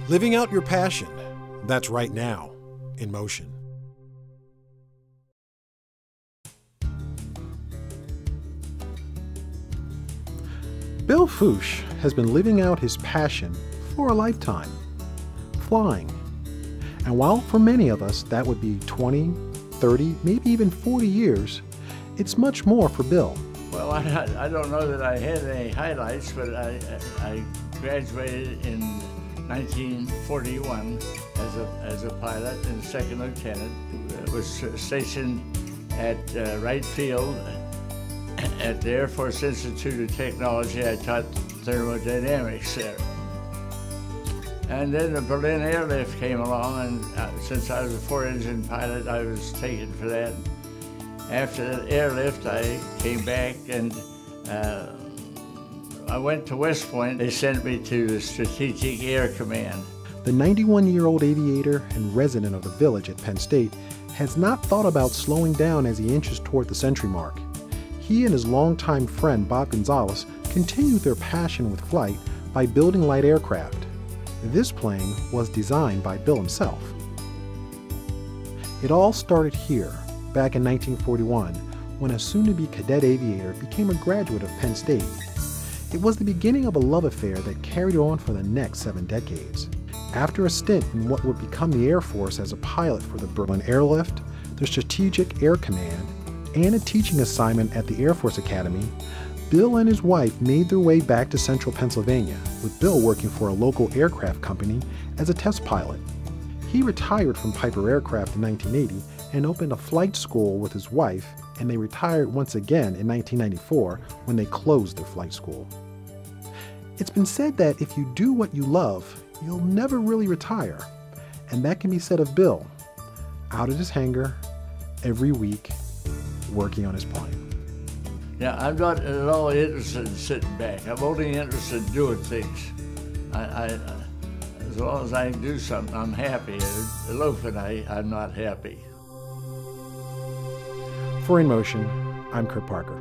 Living out your passion. That's right now, in motion. Bill Foosh has been living out his passion for a lifetime, flying. And while for many of us that would be 20, 30, maybe even 40 years, it's much more for Bill. Well, I don't know that I had any highlights, but I graduated in 1941 as a pilot and second lieutenant. I was stationed at Wright Field at the Air Force Institute of Technology. I taught thermodynamics there. And then the Berlin airlift came along, and since I was a four-engine pilot, I was taken for that. After the airlift, I came back and I went to West Point. They sent me to the Strategic Air Command. The 91-year-old aviator and resident of the Village at Penn State has not thought about slowing down as he inches toward the century mark. He and his longtime friend Bob Gonzalez continued their passion with flight by building light aircraft. This plane was designed by Bill himself. It all started here, back in 1941, when a soon-to-be cadet aviator became a graduate of Penn State. It was the beginning of a love affair that carried on for the next 7 decades. After a stint in what would become the Air Force as a pilot for the Berlin Airlift, the Strategic Air Command, and a teaching assignment at the Air Force Academy, Bill and his wife made their way back to central Pennsylvania, with Bill working for a local aircraft company as a test pilot. He retired from Piper Aircraft in 1980 and opened a flight school with his wife, and they retired once again in 1994 when they closed their flight school. It's been said that if you do what you love, you'll never really retire, and that can be said of Bill, out at his hangar every week, working on his plane. Yeah, I'm not at all interested in sitting back. I'm only interested in doing things. As long as I can do something, I'm happy. Loafing, I'm not happy. For In Motion, I'm Kurt Parker.